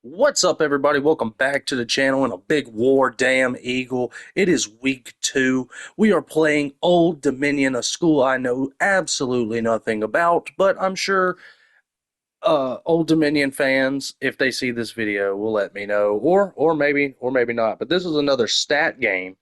What's up, everybody? Welcome back to the channel and a big war damn eagle. It is week 2. We are playing Old Dominion, a school I know absolutely nothing about, but I'm sure Old Dominion fans, if they see this video, will let me know, or maybe not. But this is another stat game.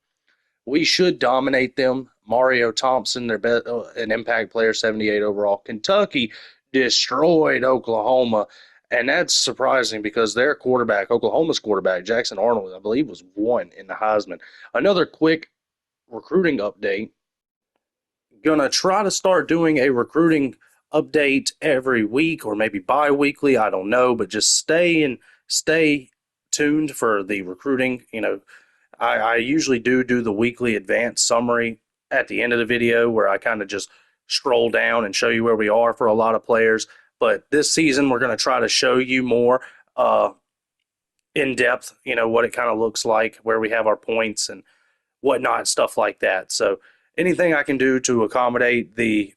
We should dominate them. Mario Thompson, their best, an impact player, 78 overall. Kentucky destroyed Oklahoma. And that's surprising because their quarterback, Oklahoma's quarterback, Jackson Arnold, I believe, was 1 in the Heisman. Another quick recruiting update. Gonna try to start doing a recruiting update every week or maybe bi-weekly. I don't know, but just stay tuned for the recruiting. I usually do the weekly advanced summary at the end of the video where I kind of just scroll down and show you where we are for a lot of players. But this season, we're going to try to show you more in depth, what it kind of looks like, where we have our points and whatnot, stuff like that. So anything I can do to accommodate the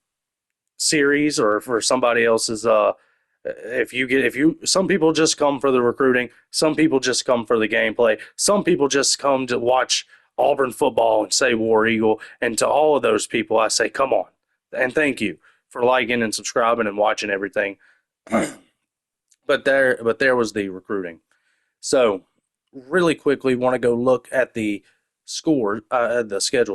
series or for somebody else's, some people just come for the recruiting, some people just come for the gameplay, some people just come to watch Auburn football and say War Eagle. And to all of those people, I say, come on and thank you for liking and subscribing and watching everything. but there was the recruiting. So really quickly, want to go look at the schedule,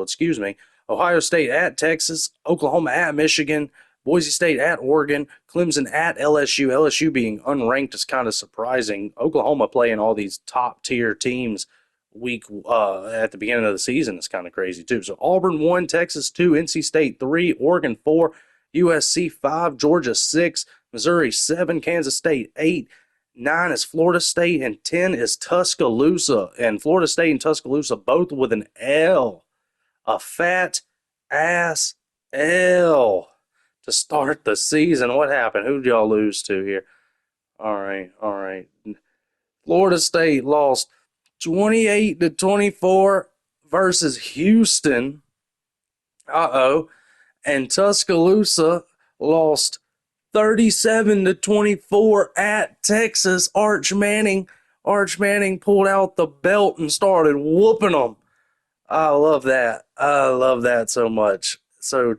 excuse me. Ohio State at Texas, Oklahoma at Michigan, Boise State at Oregon, Clemson at LSU. LSU being unranked is kind of surprising. Oklahoma playing all these top tier teams at the beginning of the season is kind of crazy too. So Auburn 1, Texas 2, NC State 3, Oregon 4, USC 5, Georgia 6, Missouri 7, Kansas State 8, 9 is Florida State, and 10 is Tuscaloosa. And Florida State and Tuscaloosa both with an L. A fat ass L to start the season. What happened? Who did y'all lose to here? All right. Florida State lost 28-24 versus Houston. And Tuscaloosa lost 37-24 at Texas. Arch Manning pulled out the belt and started whooping them. I love that. I love that so much. So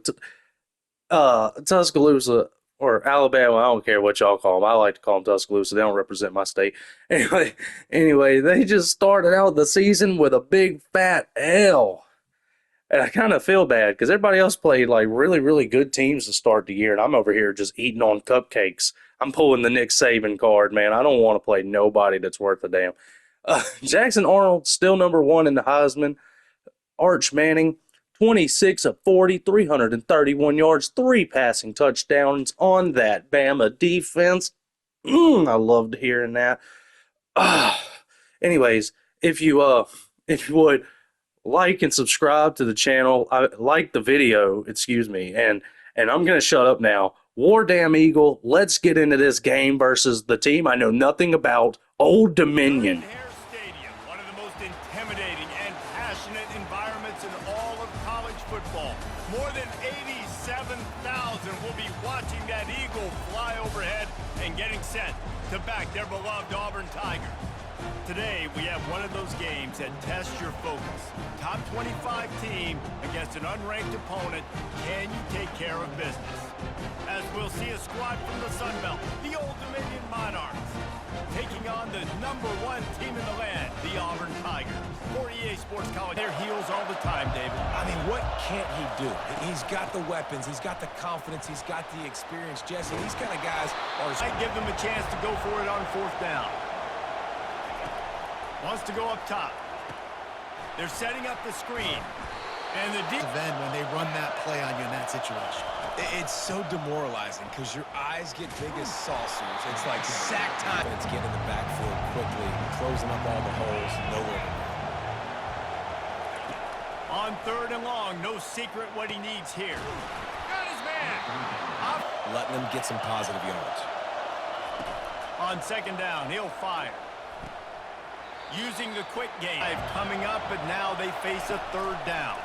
Tuscaloosa or Alabama, I don't care what y'all call them. I like to call them Tuscaloosa. They don't represent my state. Anyway, they just started out the season with a big fat L. And I kind of feel bad because everybody else played like really, really good teams to start the year. And I'm over here just eating on cupcakes. I'm pulling the Nick Saban card, man. I don't want to play nobody that's worth a damn. Jackson Arnold, still number 1 in the Heisman. Arch Manning, 26 of 40, 331 yards, 3 passing touchdowns on that Bama defense. I loved hearing that. Anyways, if you would, like and subscribe to the channel. Like the video, excuse me, and I'm gonna shut up now. War damn Eagle, let's get into this game versus the team I know nothing about, Old Dominion. Stadium, one of the most intimidating and passionate environments in all of college football. More than 87,000 will be watching that Eagle fly overhead and getting set to back their beloved Auburn Tigers. Today, we have one of those games that tests your focus. Top 25 team against an unranked opponent. Can you take care of business? As we'll see a squad from the Sun Belt, the Old Dominion Monarchs, taking on the #1 team in the land, the Auburn Tigers. For EA Sports College, their heels all the time, David. I mean, what can't he do? He's got the weapons, he's got the confidence, he's got the experience. Jesse, these kind of guys are... I'd give them a chance to go for it on 4th down. Wants to go up top. They're setting up the screen. And the deep end when they run that play on you in that situation. It's so demoralizing because your eyes get big as saucers. It's like sack time. It's getting in the backfield quickly, closing up all the holes, nowhere. On 3rd and long, no secret what he needs here. Got his man. Letting them get some positive yards. On 2nd down, he'll fire. Using the quick game. Coming up, but now they face a 3rd down.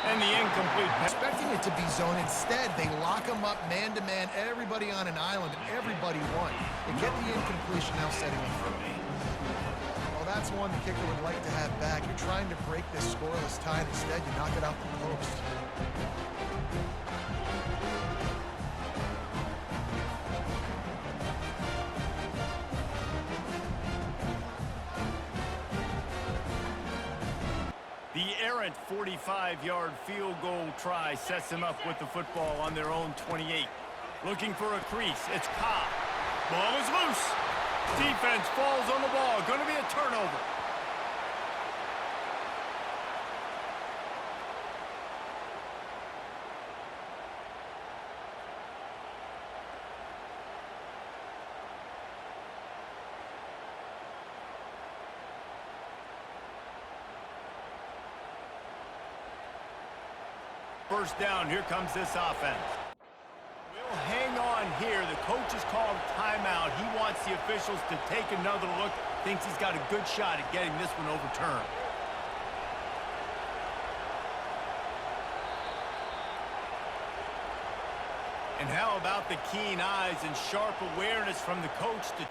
And the incomplete pass. Expecting it to be zone. Instead, they lock them up man-to-man, everybody on an island, everybody won. You get the incompletion, now setting up for me. Well, that's one the kicker would like to have back. You're trying to break this scoreless tie, and instead you knock it off the post. The errant 45-yard field goal try sets them up with the football on their own 28. Looking for a crease. It's Cobb. Ball is loose. Defense falls on the ball. Going to be a turnover. First down, here comes this offense. We'll hang on here. The coach has called timeout. He wants the officials to take another look. Thinks he's got a good shot at getting this one overturned. And how about the keen eyes and sharp awareness from the coach to...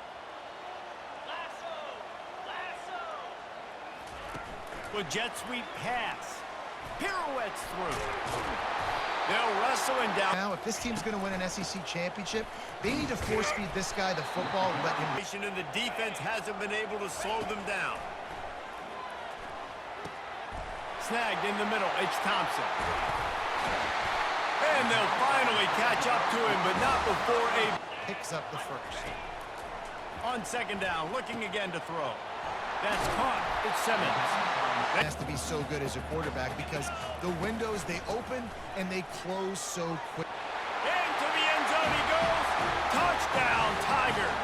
With jet sweep pass. Pirouettes through. They'll wrestle him down. Now, if this team's going to win an SEC championship, they need to force-feed this guy the football and let him... And the defense hasn't been able to slow them down. Snagged in the middle. It's Thompson. And they'll finally catch up to him, but not before a... Picks up the first. On second down, looking again to throw. That's caught. It's Simmons. Has to be so good as a quarterback because the windows, they open and they close so quick. Into the end zone he goes. Touchdown, Tigers.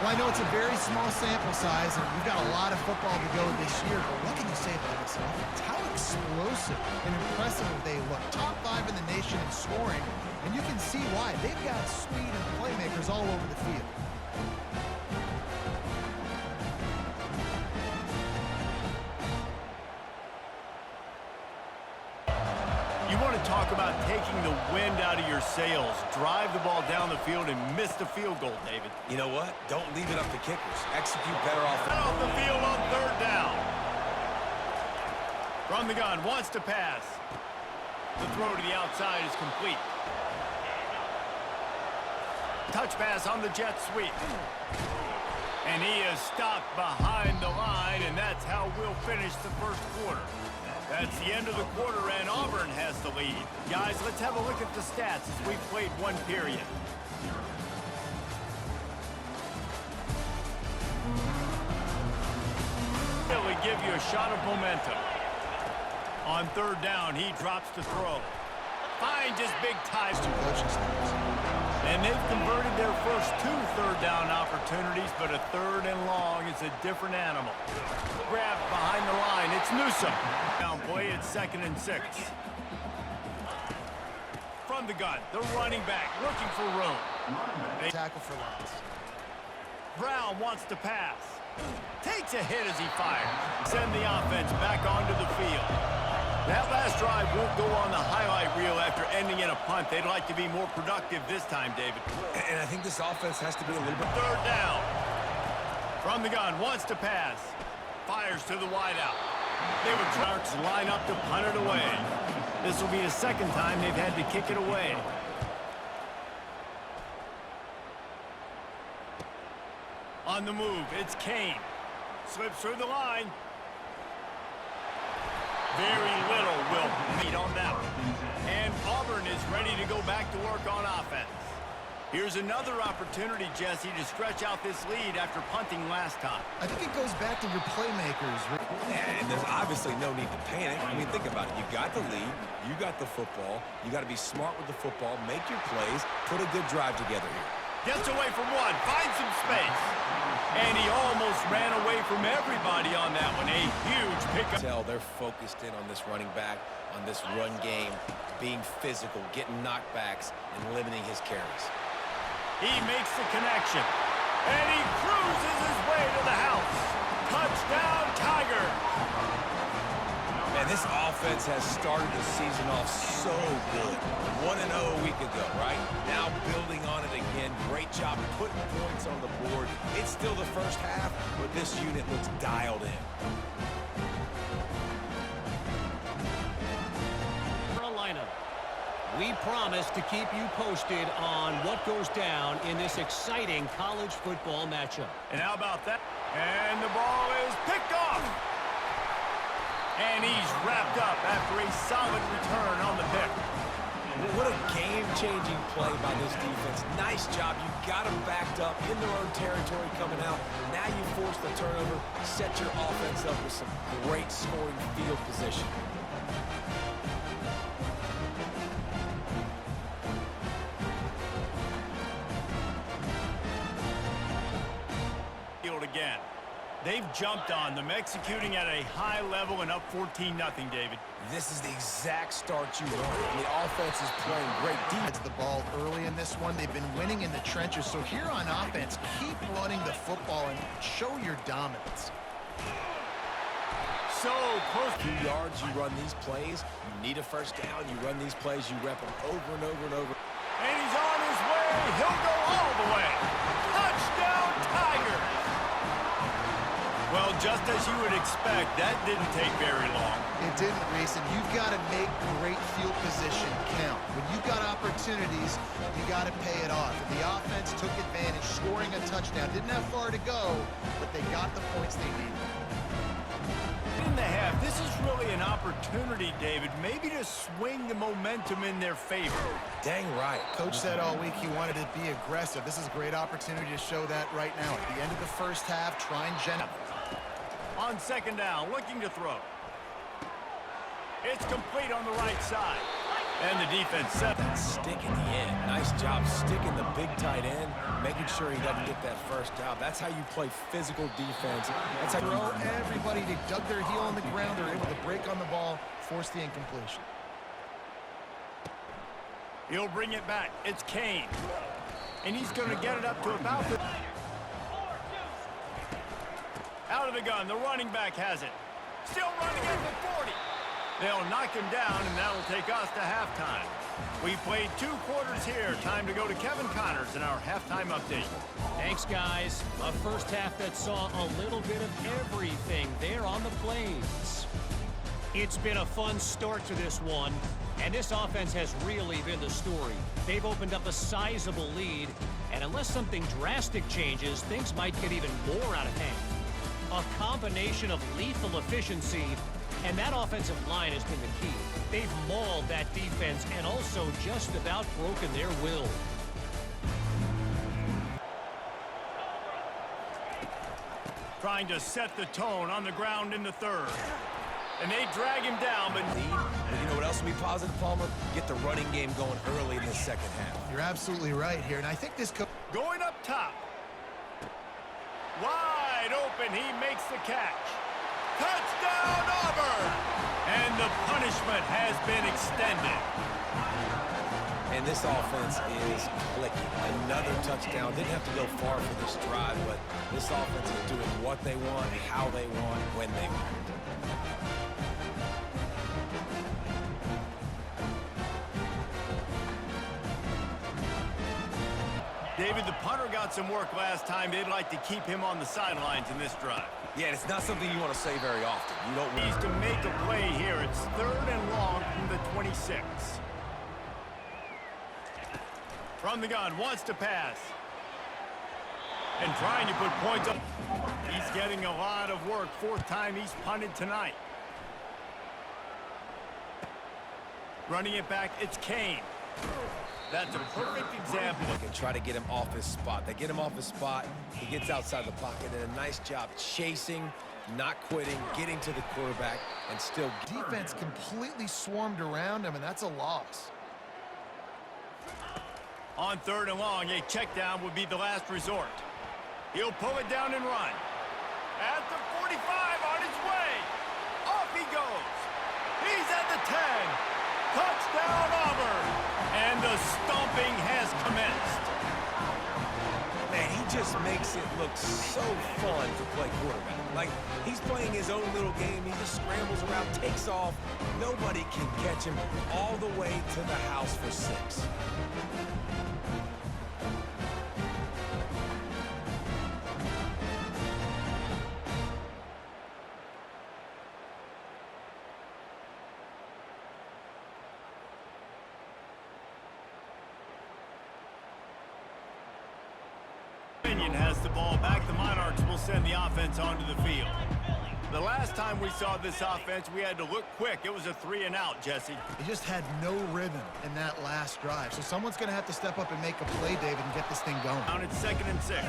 Well, I know it's a very small sample size and we've got a lot of football to go this year, but what can you say about this offense? How explosive and impressive they look. Top 5 in the nation in scoring, and you can see why. They've got speed and playmakers all over the field. You want to talk about taking the wind out of your sails. Drive the ball down the field and miss the field goal, David. You know what? Don't leave it up to kickers. Execute better off. Off the field on third down. From the gun, wants to pass. The throw to the outside is complete. Touch pass on the jet sweep. And he is stopped behind the line, and that's how we'll finish the first quarter. That's the end of the quarter, and Auburn has the lead. Guys, let's have a look at the stats as we've played one period. Really give you a shot of momentum. On third down, he drops to throw. Finds his big ties. And they've converted their first 2 third-down opportunities, but a third and long is a different animal. Grab behind the line. It's Newsome. Down play, it's 2nd and 6. From the gun, the running back looking for room. They Tackle for loss. Brown wants to pass. Takes a hit as he fires. Send the offense back onto the field. That last drive won't go on the highlight reel after ending in a punt. They'd like to be more productive this time, David. And I think this offense has to be a little bit... Third down. From the gun, wants to pass. Fires to the wideout. They would Sharks line up to punt it away. This will be the second time they've had to kick it away. On the move, it's Kane. Slips through the line. Very little will meet on that one. And Auburn is ready to go back to work on offense. Here's another opportunity, Jesse, to stretch out this lead after punting last time. I think it goes back to your playmakers. And there's obviously no need to panic. I mean, think about it. You got the lead. You got the football. You got to be smart with the football. Make your plays. Put a good drive together here. Gets away from one. Finds some space. And he almost ran away from everybody on that one. A huge pickup. They're focused in on this running back, on this run game, being physical, getting knockbacks, and limiting his carries. He makes the connection. And he cruises his way to the house. Touchdown, Tigers. Man, this offense has started the season off so good. 1-0 a week ago, right? Now building on it again. Great job putting points on the board. It's still the first half, but this unit looks dialed in. Carolina. We promise to keep you posted on what goes down in this exciting college football matchup. And how about that? And the ball is picked off. And he's wrapped up after a solid return on the pick. What a game-changing play by this defense. Nice job. You got them backed up in their own territory coming out. Now you force the turnover, set your offense up with some great scoring field position. Again. They've jumped on them, executing at a high level and up 14-0, David. This is the exact start you want. And the offense is playing great defense. The ball early in this one. They've been winning in the trenches. So here on offense, keep running the football and show your dominance. So close. 2 yards, you run these plays. You need a first down. You run these plays. You rep them over and over and over. And he's on his way. He'll go all the way. Touchdown, Tigers. Well, just as you would expect, that didn't take very long. It didn't, Reese, and you've got to make great field position count. When you've got opportunities, you got to pay it off. And the offense took advantage, scoring a touchdown. Didn't have far to go, but they got the points they needed. In the half, this is really an opportunity, David, maybe to swing the momentum in their favor. Dang right. Coach said all week he wanted to be aggressive. This is a great opportunity to show that right now. At the end of the first half, try and generate. On second down, looking to throw. It's complete on the right side. And the defense set. That stick in the end. Nice job sticking the big tight end, making sure he doesn't get that first down. That's how you play physical defense. That's how Throw everybody. They dug their heel on the ground. They're able to break on the ball, force the incompletion. He'll bring it back. It's Kane. And he's going to get it up to about the... Out of the gun, the running back has it. Still running at the 40. They'll knock him down, and that'll take us to halftime. We've played 2 quarters here. Time to go to Kevin Connors in our halftime update. Thanks, guys. A first half that saw a little bit of everything there on the plains. It's been a fun start to this one, and this offense has really been the story. They've opened up a sizable lead, and unless something drastic changes, things might get even more out of hand. A combination of lethal efficiency, and that offensive line has been the key. They've mauled that defense and also just about broken their will. Trying to set the tone on the ground in the third. And they drag him down, but... But you know what else will be positive, Palmer? Get the running game going early in the second half. You're absolutely right here, and I think this coach... Going up top. Wide open, he makes the catch. Touchdown, Auburn! And the punishment has been extended. And this offense is clicking. Another touchdown. Didn't have to go far for this drive, but this offense is doing what they want, how they want, when they want. David, the punter got some work last time. They'd like to keep him on the sidelines in this drive. Yeah, it's not something you want to say very often. You don't Needs to make a play here. It's 3rd and long from the 26. From the gun, wants to pass. And trying to put points up. He's getting a lot of work. 4th time he's punted tonight. Running it back, it's Kane. That's a perfect example. They can try to get him off his spot. They get him off his spot. He gets outside the pocket, and a nice job chasing, not quitting, getting to the quarterback, and still... Defense completely swarmed around him, and that's a loss. On 3rd and long, a check down would be the last resort. He'll pull it down and run. At the 45, on his way. Off he goes. He's at the 10. Touchdown, Auburn. And the stomping has commenced. Man, he just makes it look so fun to play quarterback. Like, he's playing his own little game. He just scrambles around, takes off. Nobody can catch him all the way to the house for 6. Dominion has the ball back. The Monarchs will send the offense onto the field. The last time we saw this offense, we had to look quick. It was a 3-and-out, Jesse. He just had no rhythm in that last drive. So someone's going to have to step up and make a play, David, and get this thing going. Down at 2nd and 6.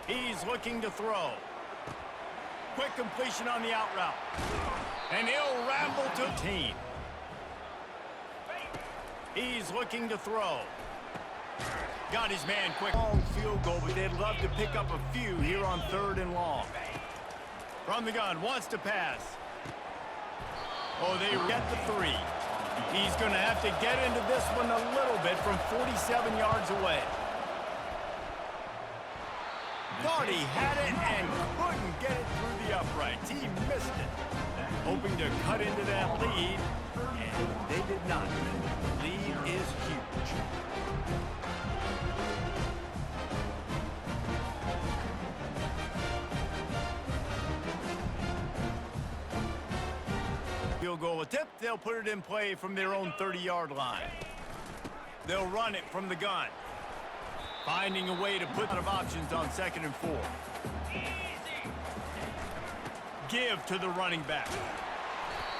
He's looking to throw. Quick completion on the out route. And he'll ramble to team. He's looking to throw. Got his man quick. Long field goal, but they'd love to pick up a few here on 3rd and long. From the gun, wants to pass. Oh, they get the 3. He's going to have to get into this one a little bit from 47 yards away. Thought he had it and couldn't get it through the uprights. He missed it. Hoping to cut into that lead, and they did not. The lead is huge. Field goal attempt. They'll put it in play from their own 30-yard line. They'll run it from the gun. Finding a way to put out of options on 2nd and 4. Give to the running back.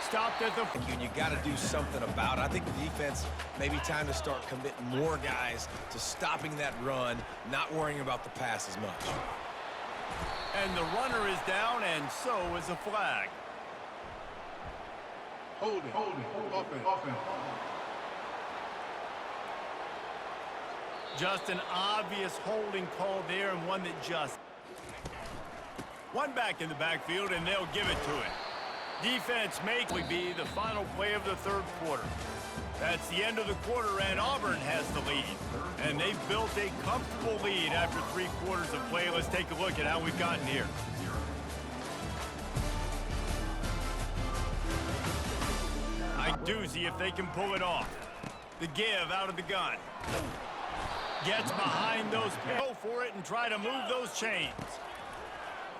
Stopped at the... And you got to do something about it. I think the defense, maybe time to start committing more guys to stopping that run, not worrying about the pass as much. And the runner is down, and so is a flag. Holding, offense. Just an obvious holding call there, and one that just... One back in the backfield, and they'll give it to it. Defense may be the final play of the 3rd quarter. That's the end of the quarter, and Auburn has the lead. And they've built a comfortable lead after 3 quarters of play. Let's take a look at how we've gotten here. A doozy if they can pull it off. The give out of the gun. Gets behind those. Go for it and try to move those chains.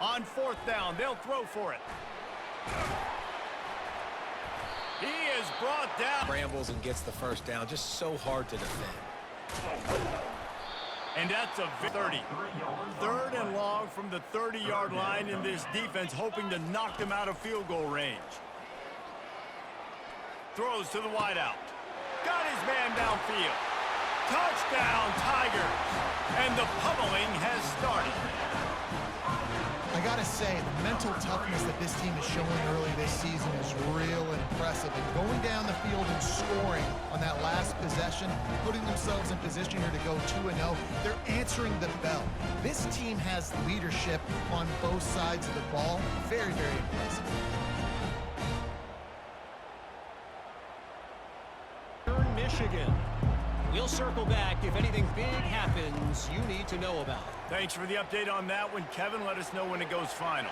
On 4th down, they'll throw for it. He is brought down. Brambles and gets the 1st down. Just so hard to defend. And that's a 30. 3rd and long from the 30-yard line, in this defense hoping to knock them out of field goal range. Throws to the wideout. Got his man downfield. Touchdown, Tigers. And the pummeling has started. I got to say, the mental toughness that this team is showing early this season is real impressive. And going down the field and scoring on that last possession, putting themselves in position here to go 2-0, they're answering the bell. This team has leadership on both sides of the ball. Very, very impressive. Michigan. We'll circle back if anything big happens you need to know about. Thanks for the update on that one, Kevin. Let us know when it goes final.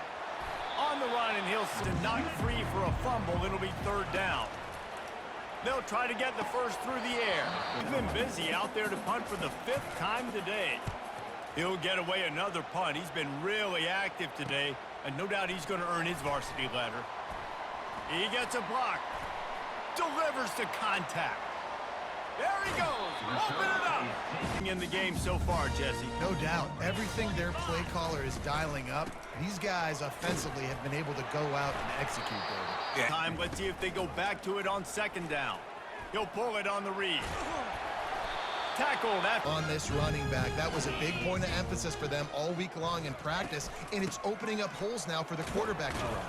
On the run, and he'll knock free for a fumble. It'll be 3rd down. They'll try to get the 1st through the air. He's been busy out there to punt for the 5th time today. He'll get away another punt. He's been really active today, and no doubt he's going to earn his varsity letter. He gets a block. Delivers to contact. There he goes. Open it up. In the game so far, Jesse. No doubt. Everything their play caller is dialing up, these guys offensively have been able to go out and execute, David. Yeah. Time. Let's see if they go back to it on 2nd down. He'll pull it on the read. Tackled on this running back. That was a big point of emphasis for them all week long in practice, and it's opening up holes now for the quarterback to run.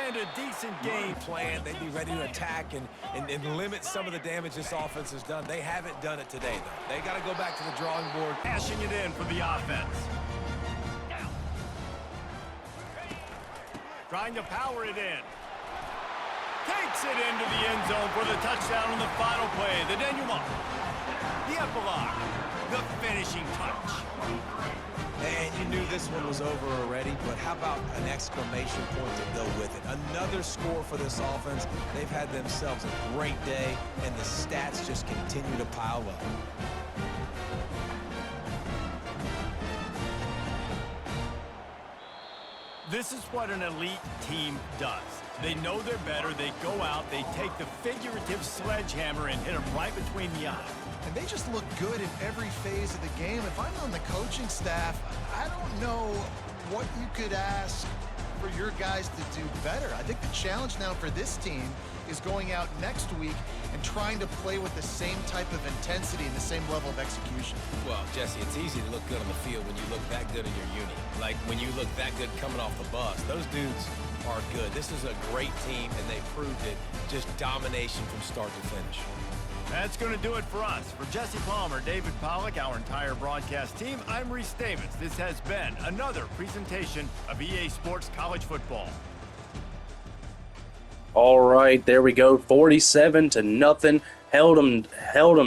And a decent game plan. They'd be ready to attack and limit some of the damage this offense has done. They haven't done it today, though. They got to go back to the drawing board. Cashing it in for the offense. Trying to power it in. takes it into the end zone for the touchdown on the final play. The denouement, the epilogue, the finishing touch. And you knew this one was over already, but how about an exclamation point to go with it? Another score for this offense. They've had themselves a great day, and the stats just continue to pile up. This is what an elite team does. They know they're better. They go out, they take the figurative sledgehammer and hit them right between the eyes. And they just look good in every phase of the game. If I'm on the coaching staff, I don't know what you could ask for your guys to do better. I think the challenge now for this team is going out next week and trying to play with the same type of intensity and the same level of execution. Well, Jesse, it's easy to look good on the field when you look that good in your unit. Like when you look that good coming off the bus. Those dudes are good. This is a great team, and they proved it. Just domination from start to finish. That's going to do it for us. For Jesse Palmer, David Pollack, our entire broadcast team, I'm Reese Davis. This has been another presentation of EA Sports College Football. All right, there we go. 47-0. Held them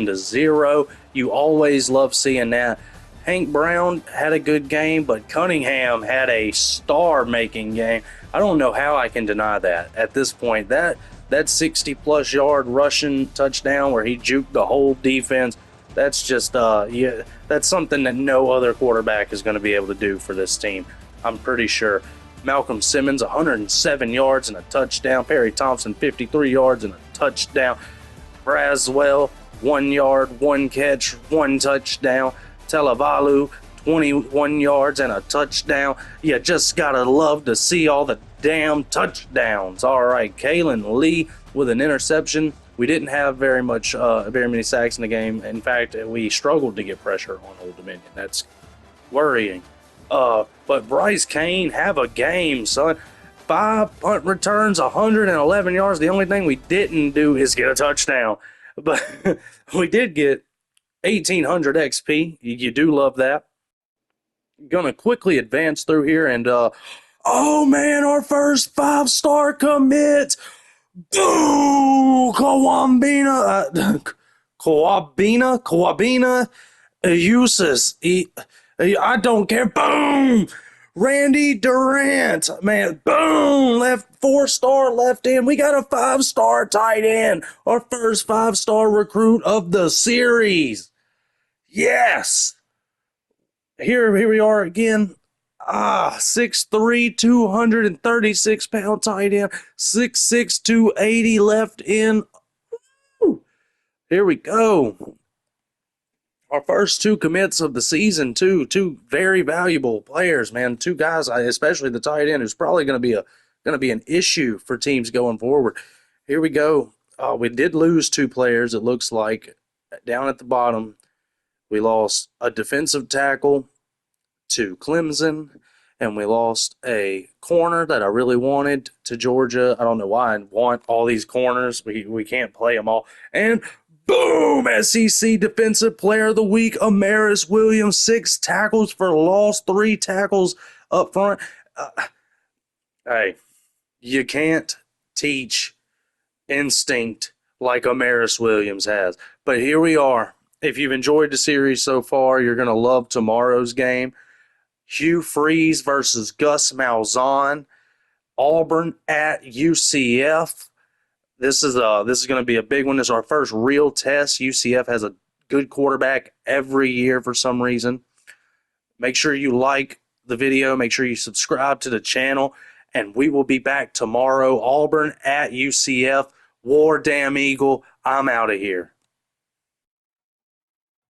to 0. You always love seeing that. Hank Brown had a good game, but Cunningham had a star-making game. I don't know how I can deny that at this point. That 60-plus yard rushing touchdown where he juked the whole defense, that's just that's something that no other quarterback is going to be able to do for this team, I'm pretty sure. Malcolm Simmons, 107 yards and a touchdown. Perry Thompson, 53 yards and a touchdown. Braswell, 1 yard, 1 catch, 1 touchdown. Telavalu, 21 yards and a touchdown. You just gotta love to see all the damn touchdowns. All right, Kalen Lee with an interception. We didn't have very many sacks in the game. In fact, we struggled to get pressure on Old Dominion. That's worrying. But Bryce Kane, have a game, son. 5 punt returns, 111 yards. The only thing we didn't do is get a touchdown. But we did get 1,800 XP. You do love that. Gonna quickly advance through here and, oh man, our first 5-star commit. Boo! Coabina, uses. I don't care. Boom! Randy Durant, man, boom! Left 4-star left end. We got a 5-star tight end. Our first 5-star recruit of the series. Yes. Here we are again. 6'3", 236-pound tight end. 6'6", 280 left end. Woo. Here we go. Our first 2 commits of the season, two very valuable players, man. 2 guys, especially the tight end, who's probably going to be an issue for teams going forward. Here we go. We did lose 2 players. It looks like down at the bottom, we lost a defensive tackle to Clemson, and we lost a corner that I really wanted to Georgia. I don't know why I want all these corners. We can't play them all. And boom! SEC Defensive Player of the Week, Amaris Williams, 6 tackles for loss, 3 tackles up front. Hey, you can't teach instinct like Amaris Williams has. But here we are. If you've enjoyed the series so far, you're going to love tomorrow's game. Hugh Freeze versus Gus Malzahn. Auburn at UCF. This is going to be a big one. This is our first real test. UCF has a good quarterback every year for some reason. Make sure you like the video. Make sure you subscribe to the channel. And we will be back tomorrow. Auburn at UCF. War Damn Eagle. I'm out of here.